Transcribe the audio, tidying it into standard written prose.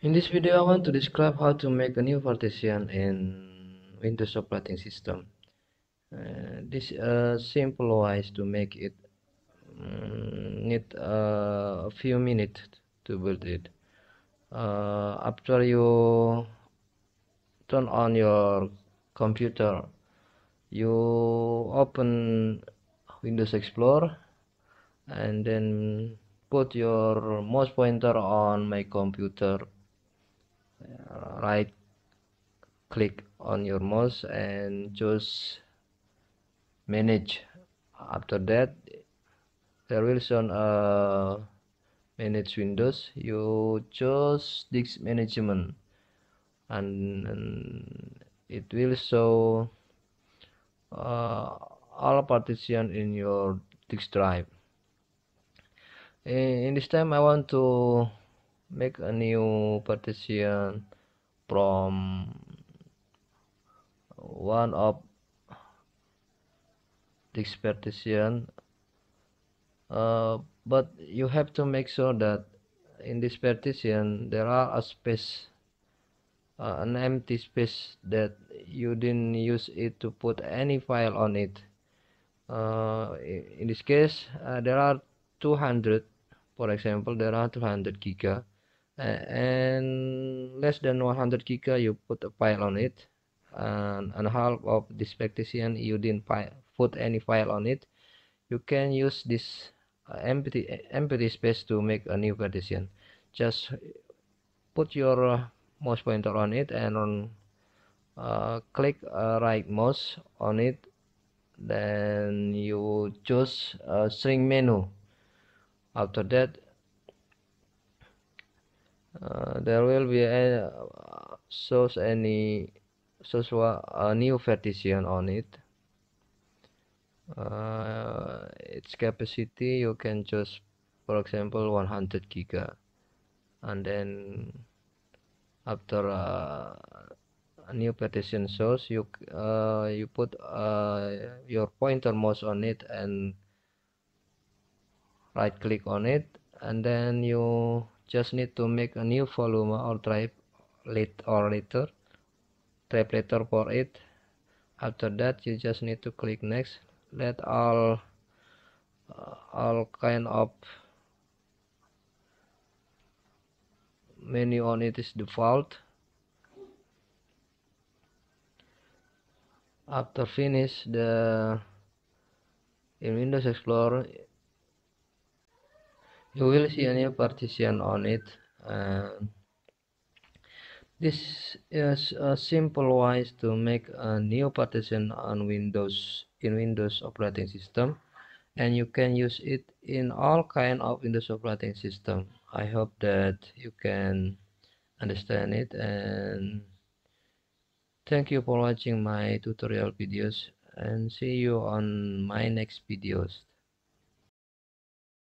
In this video, I want to describe how to make a new partition in Windows operating system. This simple ways to make it. Need a few minutes to build it. After you turn on your computer, you open Windows Explorer and then put your mouse pointer on my computer. Right click on your mouse and choose manage. After that, there will show a manage windows. You choose disk management and it will show all partition in your disk drive. In this time, I want to make a new partition from one of disk partition, but you have to make sure that in this partition there are a space, an empty space that you didn't use it to put any file on it. In this case, there are 200, for example, there are 200 giga, and less than 100 giga you put a file on it, and half of this partition you didn't put any file on it. You can use this empty space to make a new partition. Just put your mouse pointer on it and click right mouse on it, then you choose string menu. After that, there will be a shows a new partition on it. Its capacity you can choose, for example, 100 giga, and then after a new partition shows, you put your pointer mouse on it and right click on it, and then you just need to make a new volume or type letter for it. After that, you just need to click next. Let all kind of menu on it is default. After finish in Windows Explorer, you will see a new partition on it. This is a simple way to make a new partition on Windows operating system, and you can use it in all kind of Windows operating system. I hope that you can understand it, and thank you for watching my tutorial videos, and see you on my next videos.